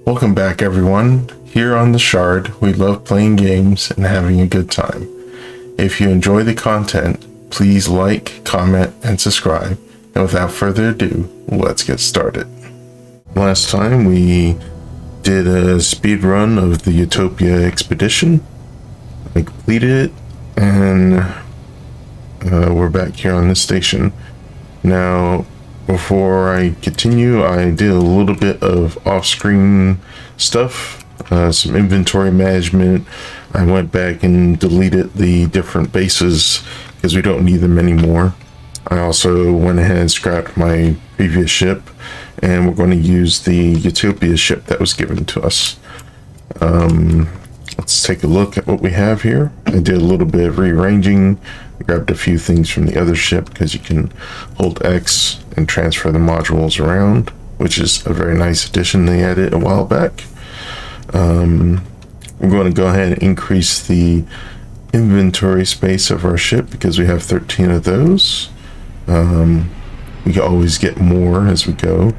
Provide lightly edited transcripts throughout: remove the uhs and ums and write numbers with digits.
Welcome back, everyone. Here on The Shard, we love playing games and having a good time. If you enjoy the content, please like, comment, and subscribe. And without further ado, let's get started. Last time we did a speed run of the Utopia Expedition. I completed it, and we're back here on this station. Now, before I continue, I did a little bit of off-screen stuff, some inventory management. I went back and deleted the different bases because we don't need them anymore. I also went ahead and scrapped my previous ship, and we're going to use the Utopia ship that was given to us. Let's take a look at what we have here. I did a little bit of rearranging. I grabbed a few things from the other ship because you can hold X and transfer the modules around, which is a very nice addition they added a while back. We're going to go ahead and increase the inventory space of our ship because we have 13 of those. We can always get more as we go.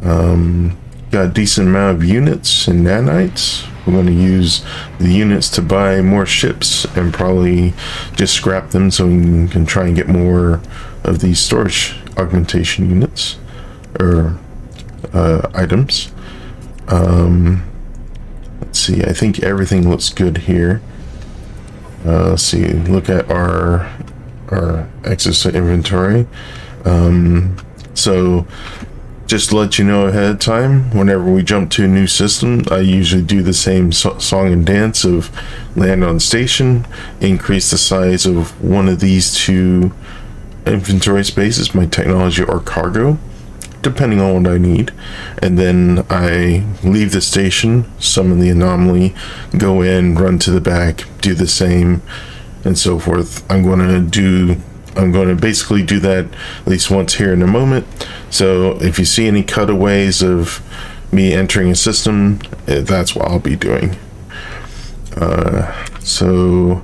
Got a decent amount of units and nanites. We're going to use the units to buy more ships and probably just scrap them so we can try and get more of these storage augmentation units or items. Let's see, I think everything looks good here. Let's see, look at our access to inventory. So just to let you know ahead of time, whenever we jump to a new system, I usually do the same song and dance of land on station, increase the size of one of these two inventory spaces, my technology or cargo, depending on what I need, and then I leave the station, summon the anomaly, go in, run to the back, do the same, and so forth. I'm going to basically do that at least once here in a moment. So if you see any cutaways of me entering a system, that's what I'll be doing. So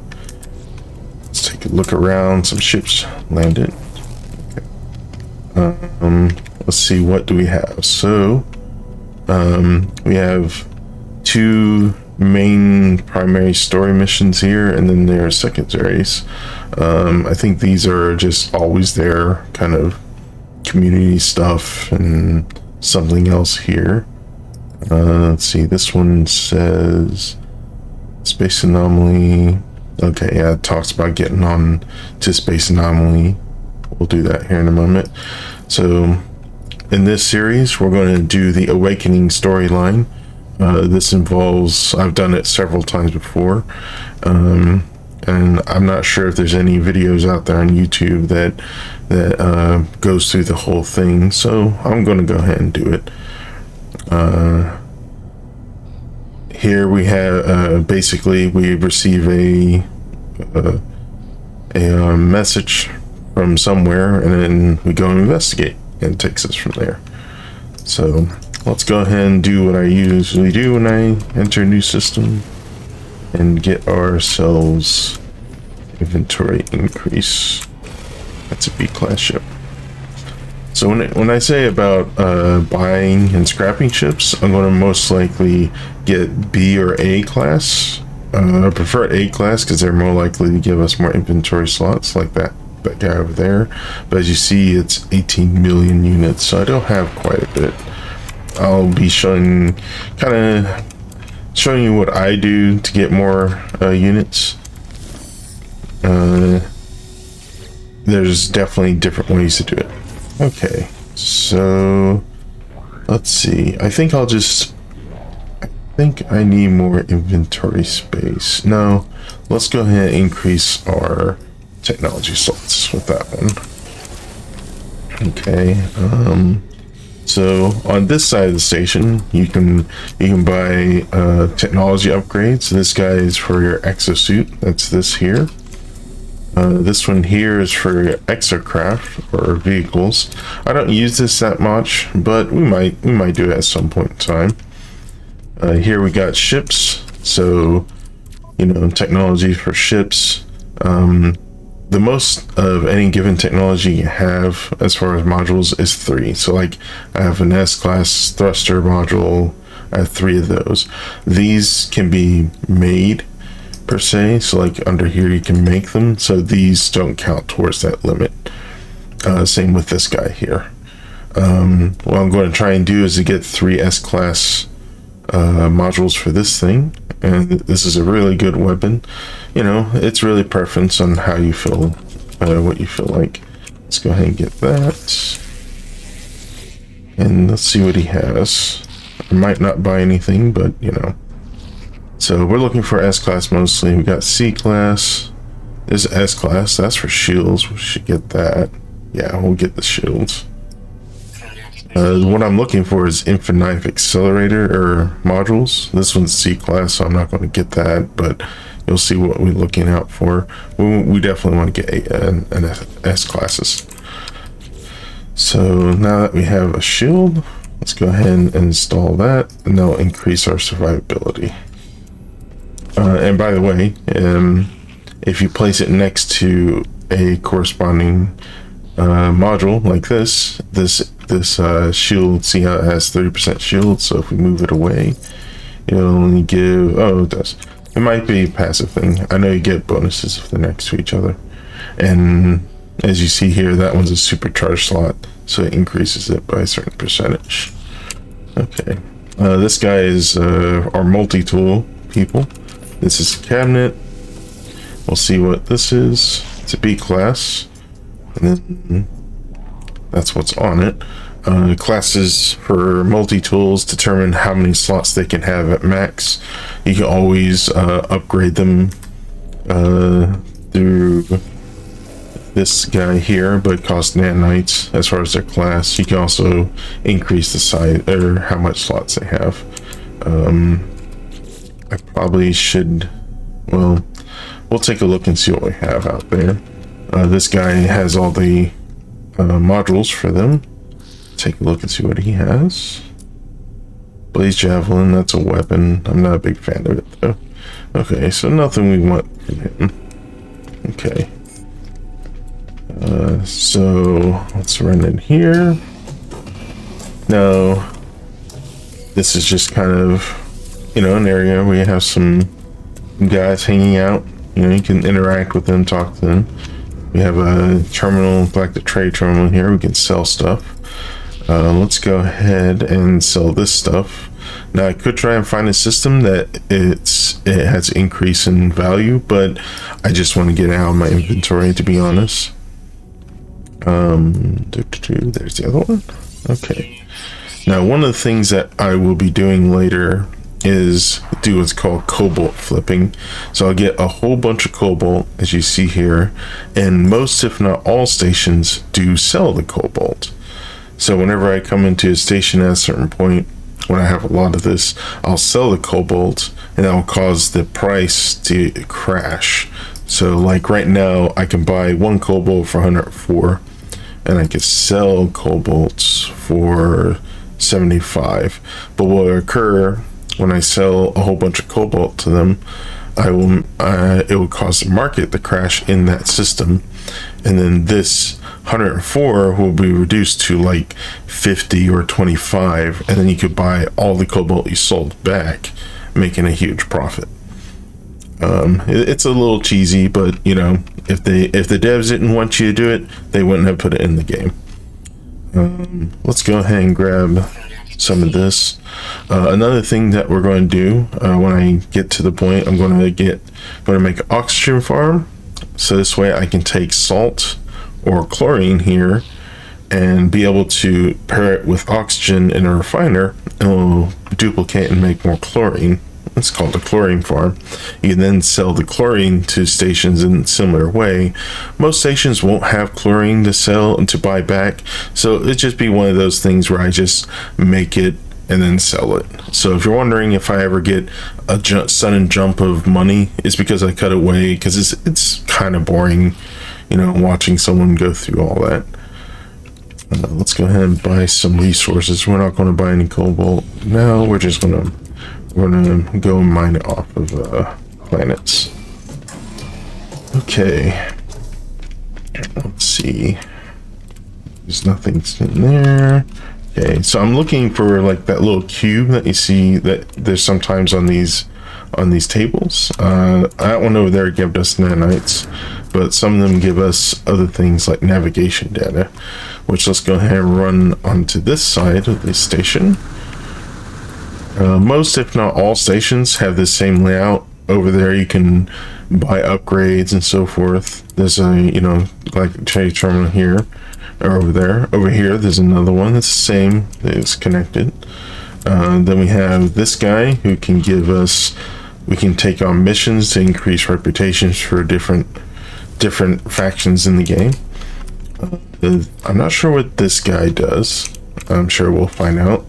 let's take a look around. Some ships landed. Okay. Let's see, what do we have? So we have two main primary story missions here, and then there are secondaries. I think these are just always there, kind of community stuff, and something else here. Let's see, this one says space anomaly. Okay, yeah, it talks about getting on to space anomaly. We'll do that here in a moment. So in this series, we're going to do the awakening storyline. This involves, I've done it several times before, and I'm not sure if there's any videos out there on YouTube that goes through the whole thing, so I'm going to go ahead and do it. Here we have basically we receive a message from somewhere, and then we go and investigate, and it takes us from there. So let's go ahead and do what I usually do when I enter a new system and get ourselves inventory increase. That's a B-class ship. So when I say about buying and scrapping ships, I'm going to most likely get B or A class. I prefer A class because they're more likely to give us more inventory slots, like that guy over there. But as you see, it's 18 million units, so I don't have quite a bit. I'll be showing you what I do to get more units. There's definitely different ways to do it. Okay, so let's see. I think I need more inventory space. No, let's go ahead and increase our technology slots with that one. Okay, so on this side of the station, you can buy technology upgrades. This guy is for your exosuit. That's this here. This one here is for your exocraft or vehicles. I don't use this that much, but we might do it at some point in time. Here we got ships. So, technology for ships. The most of any given technology you have as far as modules is 3. So like I have an S-class thruster module, I have 3 of those. These can be made per se, so like under here you can make them, so these don't count towards that limit. Same with this guy here. What I'm going to try and do is to get 3 S-class modules for this thing, and this is a really good weapon. You know, it's really preference on how you feel, what you feel like. Let's go ahead and get that, and let's see what he has. I might not buy anything, but you know. So we're looking for S-class mostly. We got C-class. There's S-class. That's for shields. We should get that. Yeah, we'll get the shields. What I'm looking for is infinite knife accelerator or modules. This one's C-class, so I'm not going to get that, but you'll see what we're looking out for. We definitely want to get an S-classes. So now that we have a shield, let's go ahead and install that, and that'll increase our survivability. And by the way, if you place it next to a corresponding module like this shield, see how it has 30% shield, so if we move it away, it'll only give, oh, it does. It might be a passive thing. I know you get bonuses if they're next to each other. And as you see here, that one's a supercharged slot, so it increases it by a certain percentage. Okay, this guy is our multi-tool people. This is a cabinet. We'll see what this is. It's a B class, and then that's what's on it. Classes for multi-tools determine how many slots they can have at max. You can always upgrade them through this guy here, but it costs nanites as far as their class. You can also increase the size or how much slots they have. I probably should, well, we'll take a look and see what we have out there. This guy has all the modules for them. Take a look and see what he has. Blaze Javelin, that's a weapon. I'm not a big fan of it though. Okay, so nothing we want from him. Okay. So let's run in here. Now, this is just kind of, you know, an area where you have some guys hanging out. You know, you can interact with them, talk to them. We have a terminal, like the trade terminal here. We can sell stuff. Let's go ahead and sell this stuff. Now I could try and find a system that it has increase in value, but I just want to get it out of my inventory, to be honest. There's the other one. Okay. Now one of the things that I will be doing later is do what's called cobalt flipping. So I'll get a whole bunch of cobalt, as you see here, and most, if not all, stations do sell the cobalt. So whenever I come into a station at a certain point, when I have a lot of this, I'll sell the cobalt, and that will cause the price to crash. So like right now, I can buy 1 cobalt for 104, and I can sell cobalts for 75. But what will occur when I sell a whole bunch of cobalt to them, it will cause the market to crash in that system, and then this 104 will be reduced to like 50 or 25, and then you could buy all the cobalt you sold back, making a huge profit. It's a little cheesy, but you know, if the devs didn't want you to do it, they wouldn't have put it in the game. Let's go ahead and grab some of this. Another thing that we're going to do when I get to the point, I'm going to make an oxygen farm, so this way I can take salt or chlorine here and be able to pair it with oxygen in a refiner, and it will duplicate and make more chlorine. It's called a chlorine farm. You can then sell the chlorine to stations in a similar way. Most stations won't have chlorine to sell and to buy back, so it'd just be one of those things where I just make it and then sell it. So if you're wondering if I ever get a sudden jump of money, it's because I cut away, because it's kind of boring, you know, watching someone go through all that. Let's go ahead and buy some resources. We're not going to buy any cobalt now. We're gonna go mine it off of planets. Okay. Let's see. There's nothing in there. Okay, so I'm looking for like that little cube that you see that there's sometimes on these tables. That one over there gave us nanites, but some of them give us other things like navigation data, which let's go ahead and run onto this side of the station. Most, if not all, stations have the same layout. Over there you can buy upgrades and so forth. There's a, you know, like trade terminal here, or over there. Over here there's another one that's the same, it's connected. Then we have this guy who can give us, we can take on missions to increase reputations for different factions in the game. I'm not sure what this guy does. I'm sure we'll find out.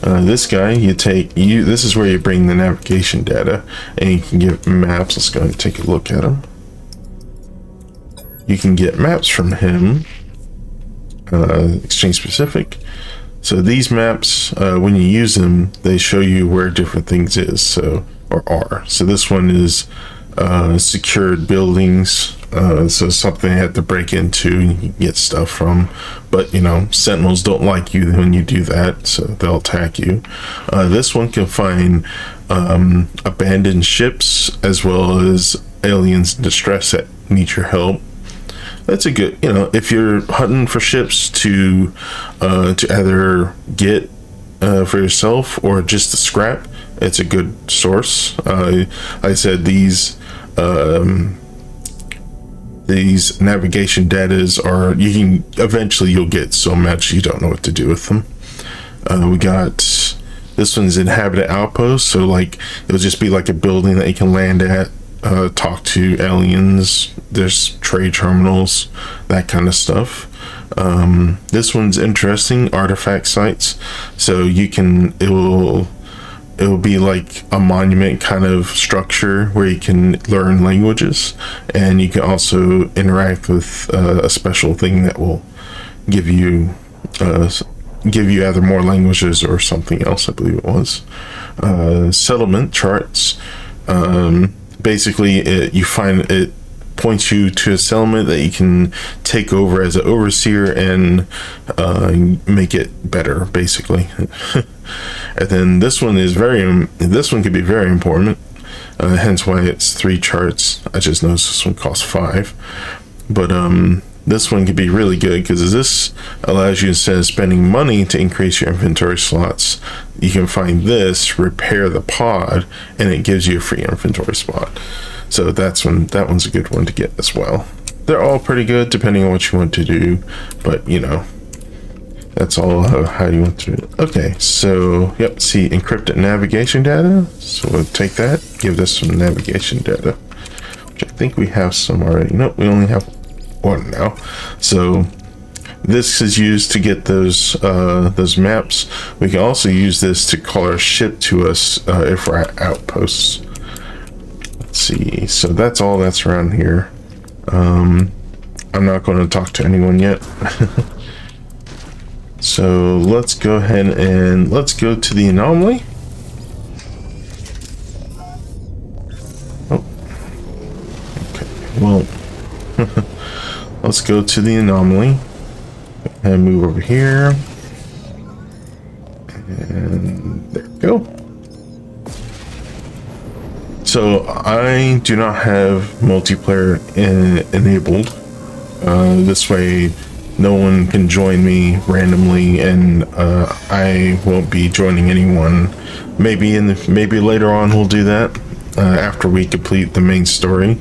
This guy, this is where you bring the navigation data, and you can get maps. Let's go and take a look at him. You can get maps from him, exchange specific. So these maps, when you use them, they show you where different things is, or are. So this one is secured buildings. So something you have to break into and you can get stuff from, but you know, sentinels don't like you when you do that, so they'll attack you. This one can find abandoned ships as well as aliens in distress that need your help. That's a good, you know, if you're hunting for ships to either get for yourself or just to scrap, it's a good source. Like I said, these navigation datas are, you'll get so much you don't know what to do with them. We got, this one's inhabited outpost, so like it'll just be like a building that you can land at, talk to aliens, there's trade terminals, that kind of stuff. This one's interesting, artifact sites, so you can, it will be like a monument kind of structure where you can learn languages, and you can also interact with a special thing that will give you either more languages or something else, I believe it was. Settlement charts, basically it points you to a settlement that you can take over as an overseer and make it better, basically. And then this one could be very important, hence why it's 3 charts. I just noticed this one costs 5, but this one could be really good because this allows you, instead of spending money to increase your inventory slots, you can find this, repair the pod, and it gives you a free inventory spot. So that one's a good one to get as well. They're all pretty good depending on what you want to do, but you know, that's all how you want to do it. Okay, so yep, see encrypted navigation data. So we'll take that, give this some navigation data, which I think we have some already. Nope, we only have one now. So this is used to get those maps. We can also use this to call our ship to us if we're at outposts. Let's see, so that's all that's around here. I'm not going to talk to anyone yet. So let's go ahead and let's go to the anomaly. Oh, okay, well, let's go to the anomaly and move over here, and there we go. So I do not have multiplayer enabled. This way no one can join me randomly, and I won't be joining anyone. Maybe later on we'll do that after we complete the main story.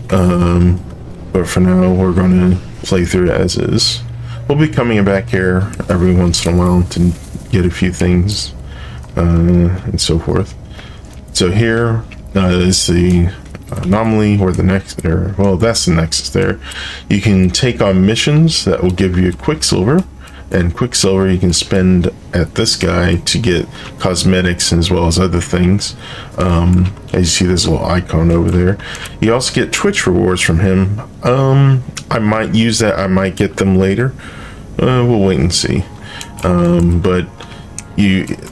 But for now we're going to play through it as is. We'll be coming back here every once in a while to get a few things and so forth. So here is the anomaly, or the next there. Well, that's the nexus there. You can take on missions that will give you Quicksilver, and Quicksilver you can spend at this guy to get cosmetics as well as other things. As you see, there's a little icon over there. You also get Twitch rewards from him. I might use that, I might get them later. We'll wait and see. But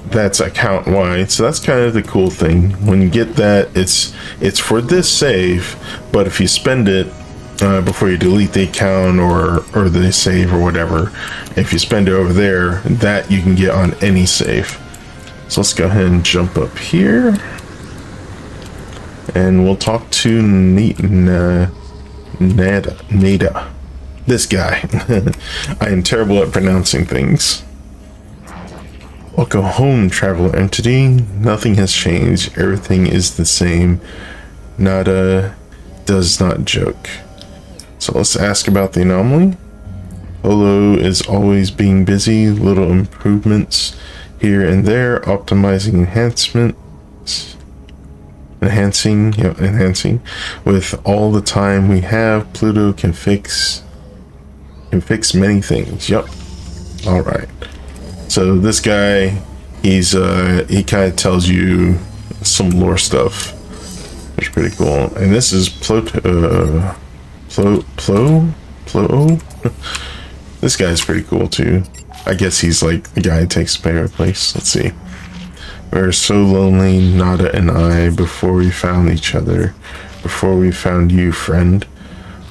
that's account wide, so that's kind of the cool thing. When you get that, it's for this save, but if you spend it before you delete the account or the save or whatever. If you spend it over there, that you can get on any save. So let's go ahead and jump up here, and we'll talk to Nada. This guy. I am terrible at pronouncing things. Welcome home, traveler entity. Nothing has changed. Everything is the same. Nada does not joke. So let's ask about the anomaly. Holo is always being busy. Little improvements here and there. Optimizing enhancing. With all the time we have, Pluto can fix many things. Yep. All right. So this guy, he kind of tells you some lore stuff. It's pretty cool. And this is Plo. This guy's pretty cool too. I guess he's like the guy who takes Pega's place. Let's see. We're so lonely, Nada and I, before we found each other, before we found you, friend.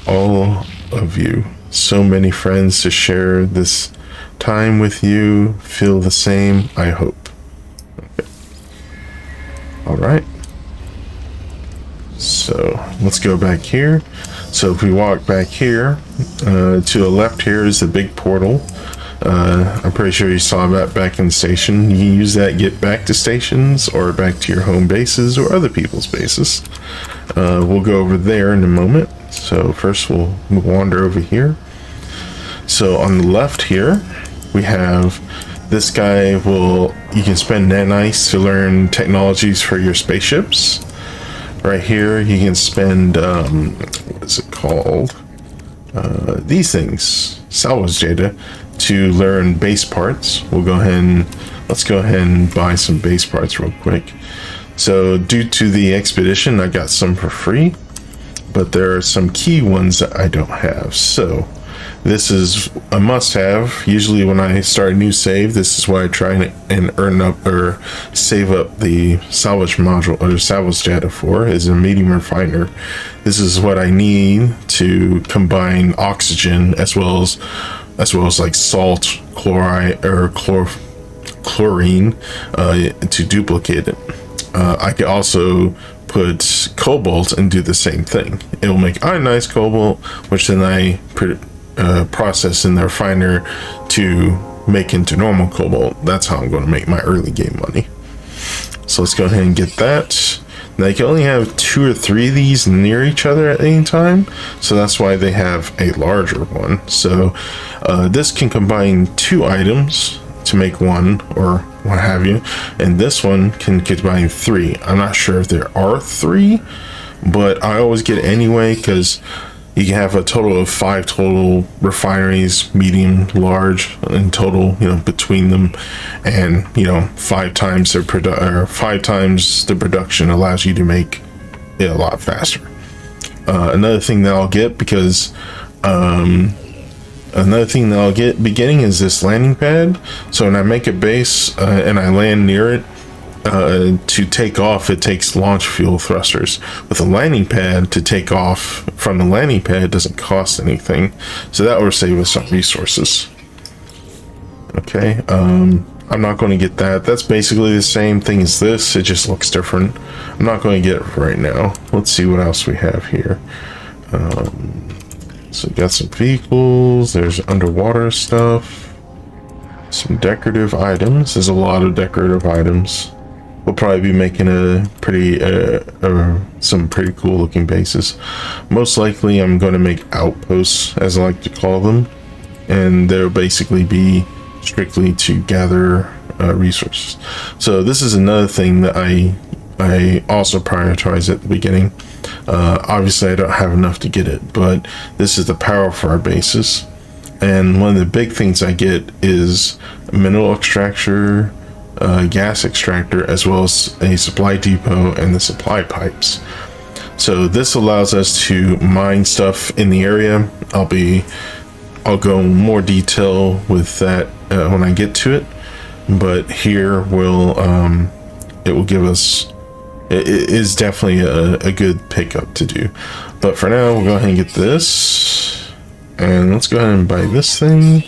All of you. So many friends to share this time with you. Feel the same, I hope. Okay. All right. So let's go back here. So if we walk back here, to the left here is the big portal. I'm pretty sure you saw that back in the station. You can use that to get back to stations or back to your home bases or other people's bases. We'll go over there in a moment. So first we'll wander over here. So on the left here, we have this guy. You can spend nanites to learn technologies for your spaceships. Right here, you can spend, what is it called? These things, salvage data, to learn base parts. Let's go ahead and buy some base parts real quick. So due to the expedition, I got some for free, but there are some key ones that I don't have. So this is a must-have. Usually when I start a new save, this is what I try and earn up or save up the salvage module or salvage data for, is a medium refiner. This is what I need to combine oxygen as well as like salt, chloride, or chlorine to duplicate it. I could also put cobalt and do the same thing. It will make ionized cobalt, which then I process in the refiner to make into normal cobalt. That's how I'm going to make my early game money. So let's go ahead and get that. Now you can only have 2 or 3 of these near each other at any time, so that's why they have a larger one. So this can combine 2 items to make 1 or what have you, and this one can combine 3. I'm not sure if there are 3, but I always get it anyway because you can have a total of 5 total refineries, medium, large, in total, between them, and 5 times the production allows you to make it a lot faster. Another thing that I'll get beginning is this landing pad. So when I make a base and I land near it, to take off, it takes launch fuel thrusters. With a landing pad, to take off from the landing pad doesn't cost anything, so that will save us some resources. Okay, I'm not going to get that. That's basically the same thing as this, it just looks different. I'm not going to get it right now. Let's see what else we have here. So we got some vehicles, there's underwater stuff, some decorative items. There's a lot of decorative items. We'll probably be making some pretty cool looking bases. Most likely I'm going to make outposts, as I like to call them, and they'll basically be strictly to gather resources. So this is another thing that I also prioritize at the beginning. Obviously I don't have enough to get it, but this is the power for our bases, and one of the big things I get is a mineral extractor, gas extractor, as well as a supply depot and the supply pipes. So this allows us to mine stuff in the area. I'll go in more detail with that when I get to it, but here it will give us it is definitely a good pickup to do. But for now, we'll go ahead and get this, and let's go ahead and buy this thing.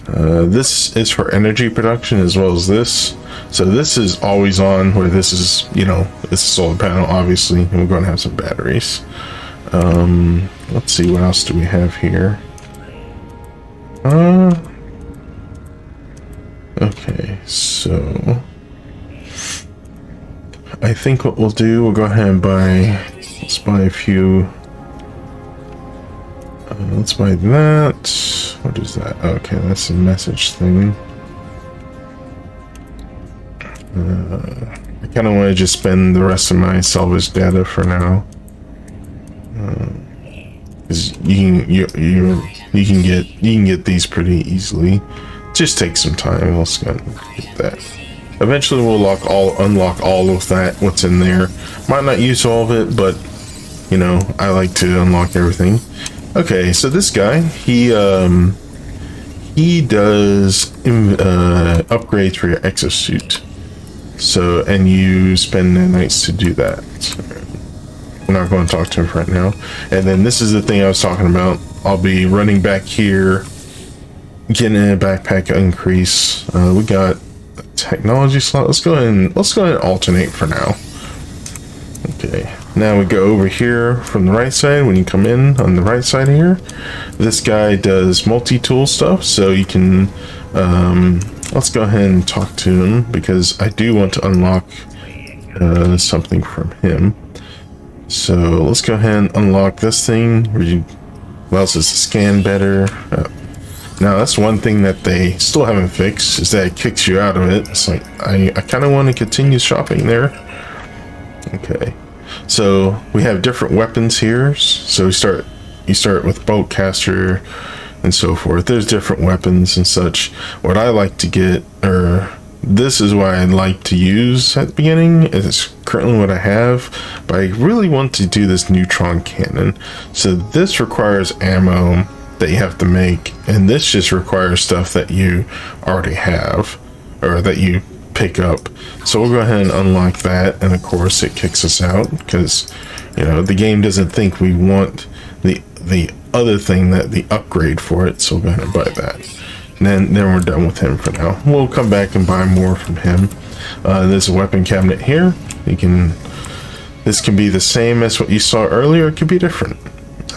This is for energy production as well as this. So this is always on, where this is, you know, it's a solar panel, obviously, and we're going to have some batteries. Let's see, what else do we have here? Okay, so I think what we'll do, we'll go ahead and let's buy a few. Let's buy that. What is that? Okay, that's a message thing. I kind of want to just spend the rest of my salvage data for now. Because you can get these pretty easily. Just take some time. Let's go and get that. Eventually, we'll unlock all of that. What's in there? Might not use all of it, but you know, I like to unlock everything. Okay, so this guy, he does upgrades for your exosuit. So, and you spend nanites to do that. So, we're not going to talk to him right now. And then this is the thing I was talking about. I'll be running back here, getting a backpack increase. We got a technology slot. Let's go ahead and alternate for now. Okay, now we go over here from the right side. When you come in on the right side here, this guy does multi-tool stuff, so you can let's go ahead and talk to him, because I do want to unlock something from him. So let's go ahead and unlock this thing. Allows us to scan better. Now that's one thing that they still haven't fixed, is that it kicks you out of it. It's like, I kind of want to continue shopping there. Okay, so we have different weapons here. So you start with bowcaster and so forth. There's different weapons and such. What I like to get, or this is what I like to use at the beginning, is currently what I have, but I really want to do this neutron cannon. So this requires ammo that you have to make, and this just requires stuff that you already have, or that you pick up. So we'll go ahead and unlock that, and of course it kicks us out, because you know, the game doesn't think we want the other thing, that the upgrade for it. So we'll go ahead and buy that, and then we're done with him for now. We'll come back and buy more from him. There's a weapon cabinet here. This can be the same as what you saw earlier. It could be different.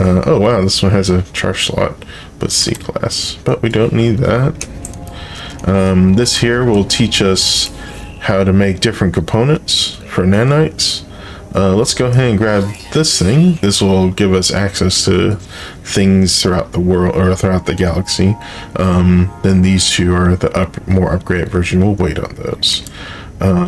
Oh wow, this one has a charge slot, but C class, but we don't need that. This here will teach us how to make different components for nanites. Let's go ahead and grab this thing. This will give us access to things throughout the world, or throughout the galaxy. Then these two are the more upgraded version. We'll wait on those.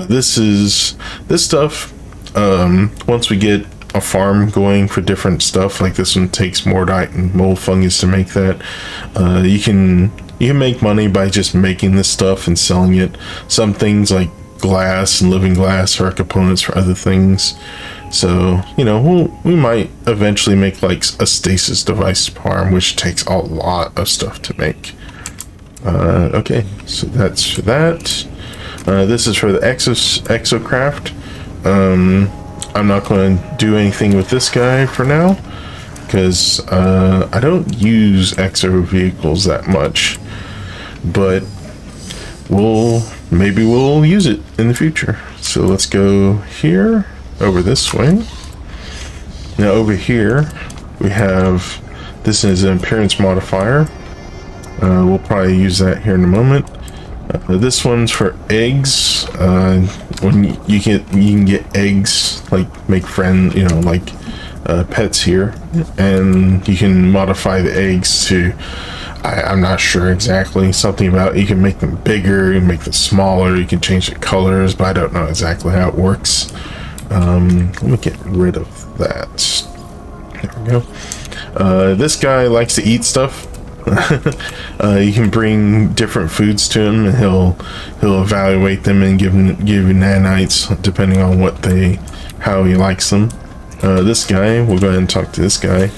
This stuff, once we get a farm going for different stuff, like this one takes mordite and mold fungus to make that, you can make money by just making this stuff and selling it. Some things like glass and living glass are components for other things. So, you know, we might eventually make like a stasis device farm, which takes a lot of stuff to make. Okay, so that's for that. This is for the exocraft. I'm not going to do anything with this guy for now, because I don't use exo vehicles that much, but maybe we'll use it in the future. So let's go here, over this way. Now over here we have, this is an appearance modifier. We'll probably use that here in a moment. This one's for eggs. When you can get eggs, like make friends, you know, like pets here, and you can modify the eggs to, I'm not sure exactly, something about, you can make them bigger, you can make them smaller, you can change the colors, but I don't know exactly how it works. Let me get rid of that. There we go. This guy likes to eat stuff. You can bring different foods to him, and he'll evaluate them and give you nanites depending on how he likes them. This guy, we'll go ahead and talk to this guy.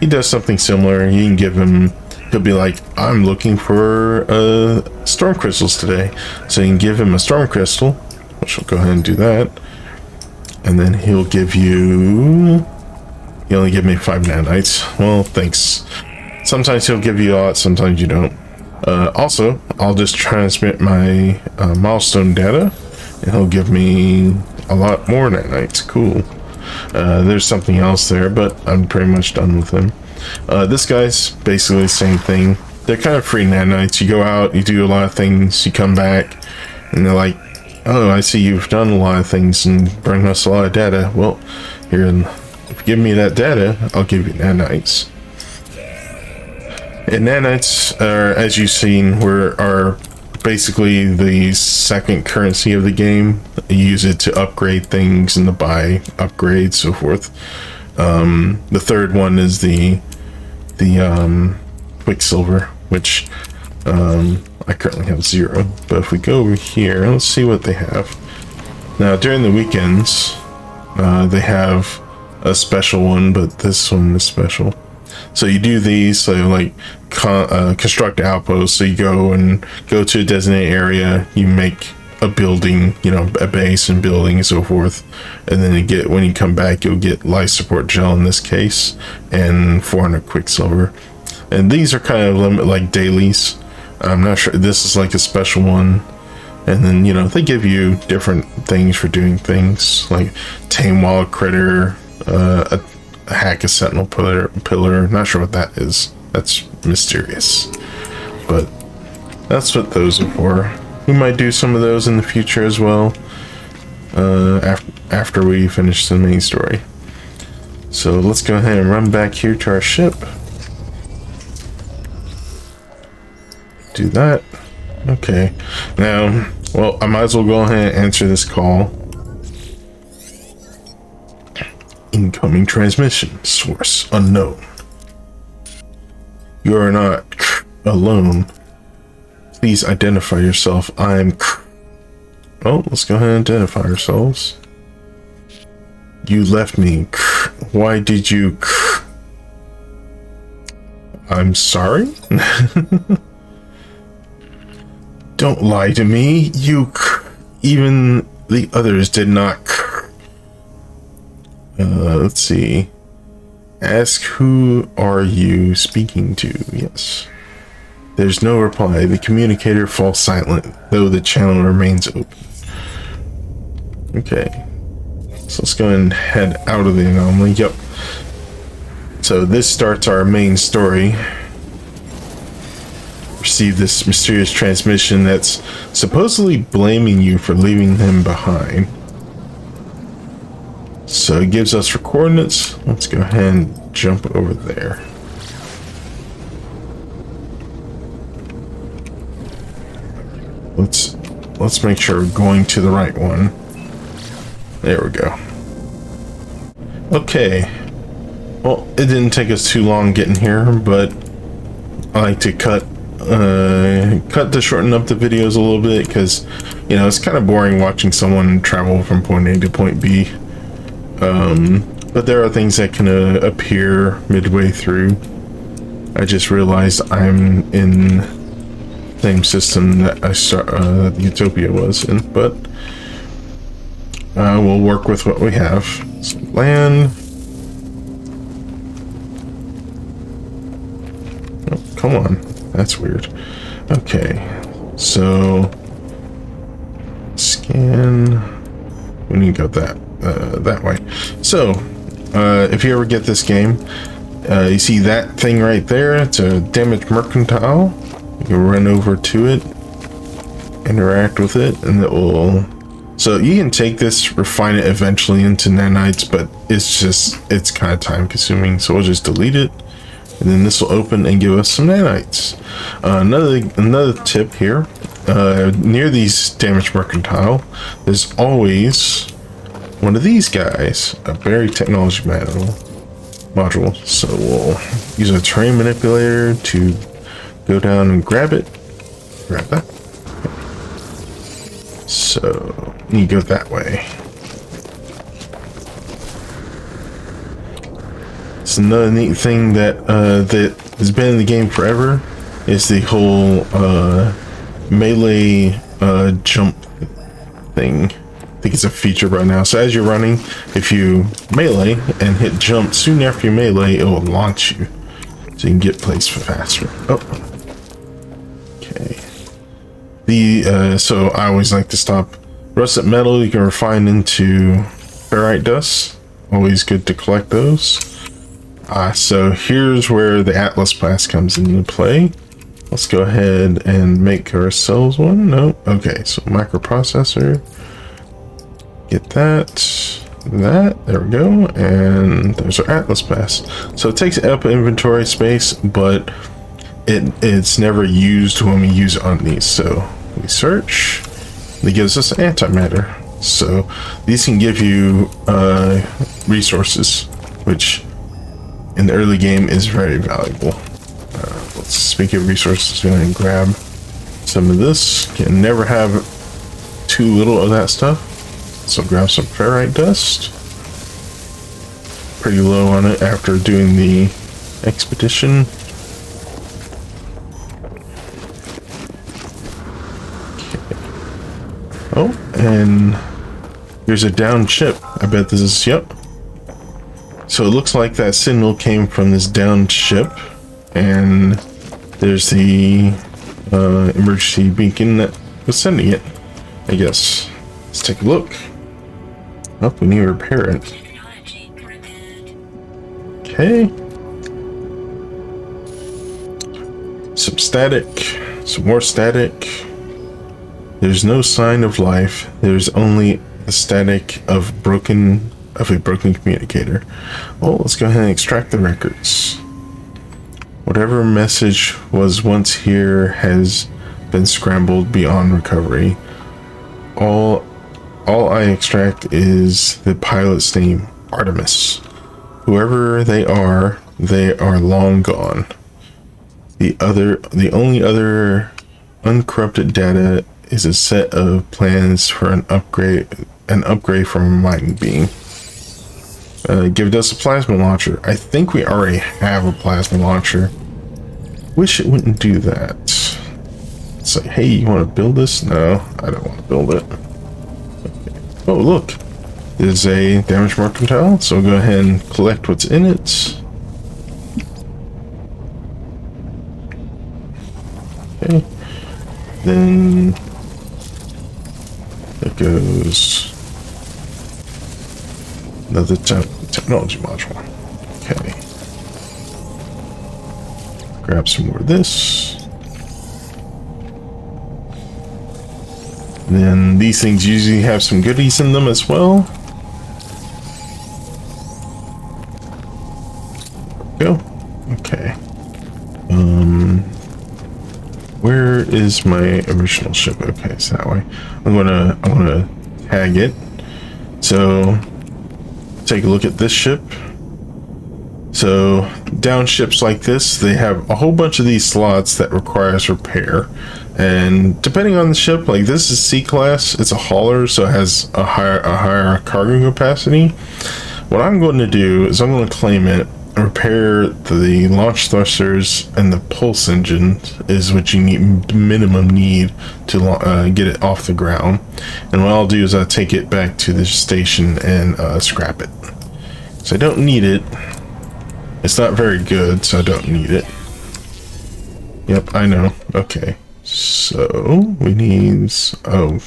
He does something similar. You can give him, he'll be like, I'm looking for storm crystals today, so you can give him a storm crystal, which we'll go ahead and do that. and then he'll give you. He only gave me 5 nanites. Well, thanks. Sometimes he'll give you a lot, sometimes you don't. Also, I'll just transmit my milestone data, and he'll give me a lot more nanites. Cool. There's something else there, but I'm pretty much done with him. This guy's basically the same thing. They're kind of free nanites. You go out, you do a lot of things, you come back, and they're like, oh, I see you've done a lot of things and bring us a lot of data. Well, here, if you give me that data, I'll give you nanites. And nanites are, as you've seen, are basically the second currency of the game. You use it to upgrade things and to buy upgrades, so forth. The third one is the Quicksilver, which I currently have 0. But if we go over here, let's see what they have. Now, during the weekends, they have a special one, but this one is special. So you do these, so like construct outposts. So you go to a designated area, you make a building, a base and building and so forth, and then when you come back, you'll get life support gel in this case and 400 Quicksilver. And these are kind of like dailies. I'm not sure, this is like a special one. And then they give you different things for doing things, like tame wild critter, hack a sentinel pillar. Not sure what that is. That's mysterious, but that's what those are for. We might do some of those in the future as well, after we finish the main story. So let's go ahead and run back here to our ship. Do that. Okay. Now, well, I might as well go ahead and answer this call. Incoming transmission. Source unknown. You are not alone. Please identify yourself. I'm... Oh, let's go ahead and identify ourselves. You left me. Why did you... I'm sorry? Don't lie to me. You... Even the others did not... let's see. Ask who are you speaking to? Yes. There's no reply. The communicator falls silent, though the channel remains open. Okay. So let's go and head out of the anomaly. Yep. So this starts our main story. Receive this mysterious transmission that's supposedly blaming you for leaving him behind. So it gives us coordinates. Let's go ahead and jump over there. Let's make sure we're going to the right one. There we go. Okay. Well, it didn't take us too long getting here, but I like to cut to shorten up the videos a little bit, because it's kind of boring watching someone travel from point A to point B. But there are things that can appear midway through. I just realized I'm in the same system that Utopia was in, but we'll work with what we have. So land. Oh, come on. That's weird. Okay. So scan. We need to go that way. So if you ever get this game, you see that thing right there? It's a damaged mercantile. You can run over to it, interact with it, and it will... So you can take this, refine it eventually into nanites, but it's kind of time consuming, so we'll just delete it, and then this will open and give us some nanites. Another tip here, near these damaged mercantile, there's always one of these guys, a buried technology module. So we'll use a terrain manipulator to go down and grab that. So you go that way. It's another neat thing that has been in the game forever is the whole melee jump thing. think it's a feature right now. So as you're running, if you melee and hit jump soon after you melee, it will launch you, so you can get placed faster. Oh, okay. So I always like to stop. Rusted metal you can refine into ferrite dust. Always good to collect those. So here's where the Atlas Blast comes into play. Let's go ahead and make ourselves one. No, okay. So microprocessor. Get that. There we go. And there's our Atlas Blast. So it takes up inventory space, but it's never used when we use it on these. So we search. It gives us antimatter. So these can give you resources, which in the early game is very valuable. Let's speak of resources. Go ahead and grab some of this. Can never have too little of that stuff. So grab some ferrite dust. Pretty low on it after doing the expedition. Oh, and here's a downed ship. I bet this is, yep. So it looks like that signal came from this downed ship, and there's the emergency beacon that was sending it, I guess. Let's take a look. Oh, we need to repair it. Okay. Some static, some more static. There's no sign of life. There's only the static of a broken communicator. Well, let's go ahead and extract the records. Whatever message was once here has been scrambled beyond recovery. All I extract is the pilot's name, Artemis. Whoever they are long gone. The only other uncorrupted data is a set of plans for an upgrade from a mining being. Give us a plasma launcher. I think we already have a plasma launcher. Wish it wouldn't do that. It's like, hey, you want to build this? No, I don't want to build it. Okay. Oh, look. There's a damaged mercantile, so we'll go ahead and collect what's in it. Okay. Then there goes another technology module. Okay. Grab some more of this. And then these things usually have some goodies in them as well. There we go. Okay. Where is my original ship? Okay, it's that way. I'm gonna tag it. So take a look at this ship. So down ships like this, they have a whole bunch of these slots that requires repair, and depending on the ship, like this is C class, it's a hauler, so it has a higher cargo capacity. What I'm going to do is I'm going to claim it, repair the launch thrusters and the pulse engine is what you minimum need to get it off the ground. And what I'll do is I'll take it back to the station and scrap it. So I don't need it. It's not very good, so I don't need it. Yep, I know. Okay, so we need, oh,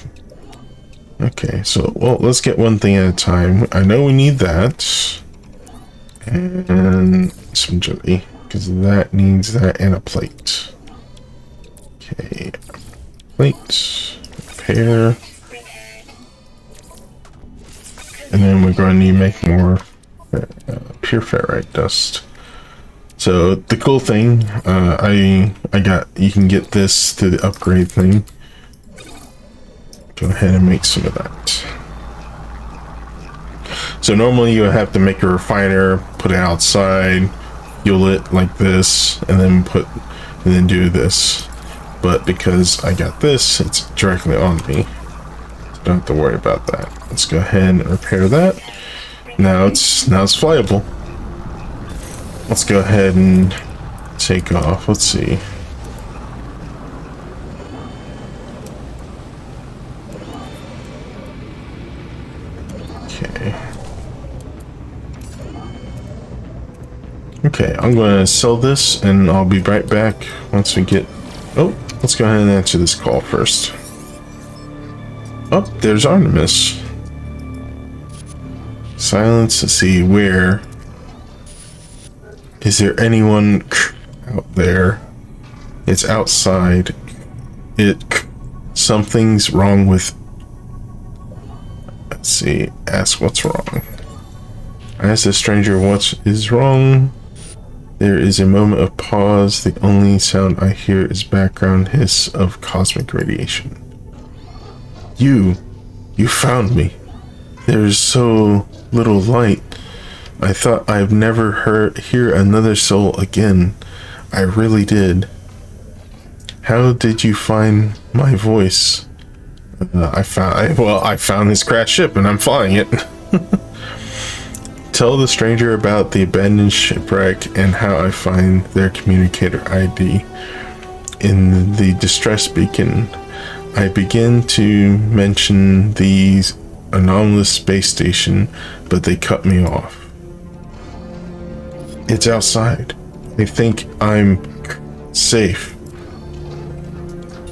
okay, so well, let's get one thing at a time. I know we need that. And some jelly, because that needs that, and a plate. Okay, plate, repair, and then we're going to need to make more pure ferrite dust. So the cool thing, I got, you can get this through the upgrade thing. Go ahead and make some of that. So normally you have to make a refiner, put it outside, fuel it like this, and then do this. But because I got this, it's directly on me. So don't have to worry about that. Let's go ahead and repair that. Now it's flyable. Let's go ahead and take off. Let's see. Okay. Okay, I'm gonna sell this and I'll be right back once we get... Oh, let's go ahead and answer this call first. Oh, there's Artemis. Silence. Let's see, where... Is there anyone out there? It's outside. Something's wrong with... Let's see, ask what's wrong. I ask the stranger what is wrong. There is a moment of pause. The only sound I hear is background hiss of cosmic radiation. You found me. There is so little light. I thought I'd never hear another soul again. I really did. How did you find my voice? I found this crashed ship and I'm flying it. Tell the stranger about the abandoned shipwreck and how I find their communicator ID. In the distress beacon, I begin to mention the anomalous space station, but they cut me off. It's outside. They think I'm safe.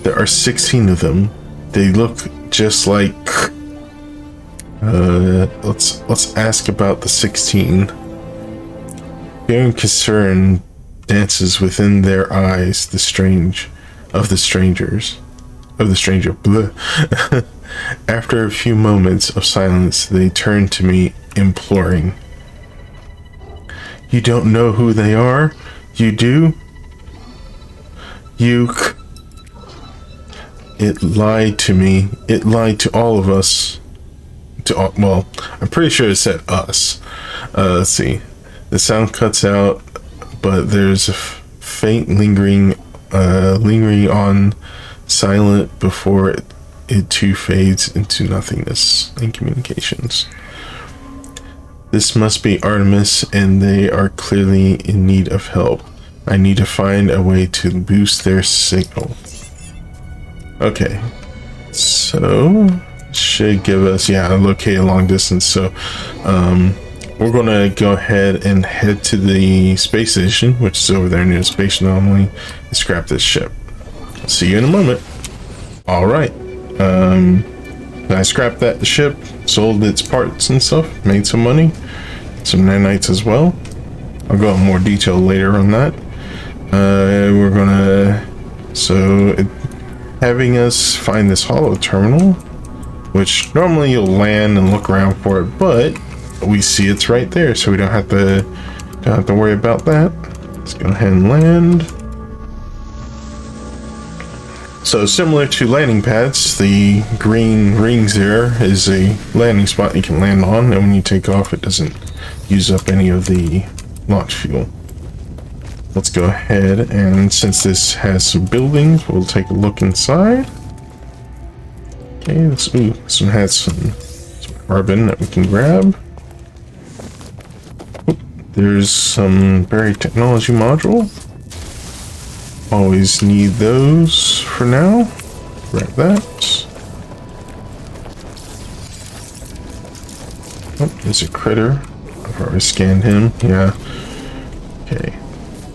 There are 16 of them. They look just like... let's ask about the 16. Fear and concern dances within their eyes. The stranger. Bleh. After a few moments of silence, they turn to me, imploring. You don't know who they are? You do? It lied to me. It lied to all of us. Well, I'm pretty sure it said us. Let's see. The sound cuts out, but there's a faint lingering on, silent before it too fades into nothingness and communications. This must be Artemis, and they are clearly in need of help. I need to find a way to boost their signal. Okay, so should give us, locate a long distance. So we're gonna go ahead and head to the space station, which is over there near the space anomaly, and scrap this ship. See you in a moment. All right, I scrapped that ship, sold its parts and stuff, made some money, some nanites as well. I'll go into more detail later on that. We're gonna having us find this hollow terminal, which normally you'll land and look around for it, but we see it's right there, so we don't have to worry about that. Let's go ahead and land. So similar to landing pads, the green rings there is a landing spot you can land on, and when you take off, it doesn't use up any of the launch fuel. Let's go ahead, and since this has some buildings, we'll take a look inside. Okay, this one has some carbon that we can grab. Oop, there's some buried technology module. Always need those for now. Grab that. Oh, there's a critter. I've already scanned him. Yeah. Okay.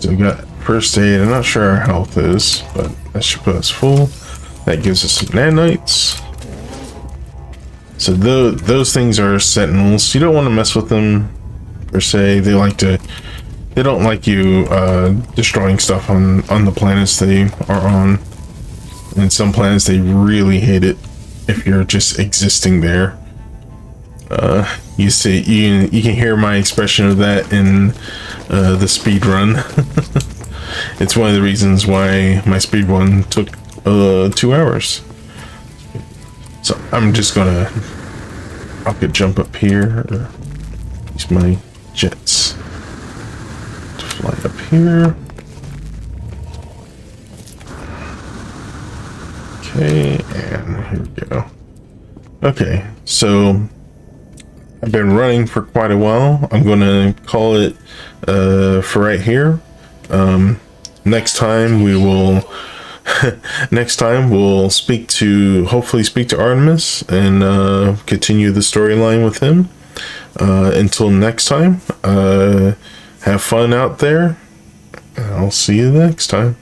So we got first aid. I'm not sure our health is, but that should put us full. That gives us some nanites. So those things are sentinels. You don't want to mess with them per se. They don't like you destroying stuff on the planets they are on. And some planets they really hate it if you're just existing there. You can hear my expression of that in the speed run. It's one of the reasons why my speed run took 2 hours. So I'm just gonna rocket jump up here. Use my jets to fly up here. Okay, and here we go. Okay, so I've been running for quite a while. I'm gonna call it for right here. Next time we will hopefully speak to Artemis and continue the storyline with him. Until next time, have fun out there. I'll see you next time.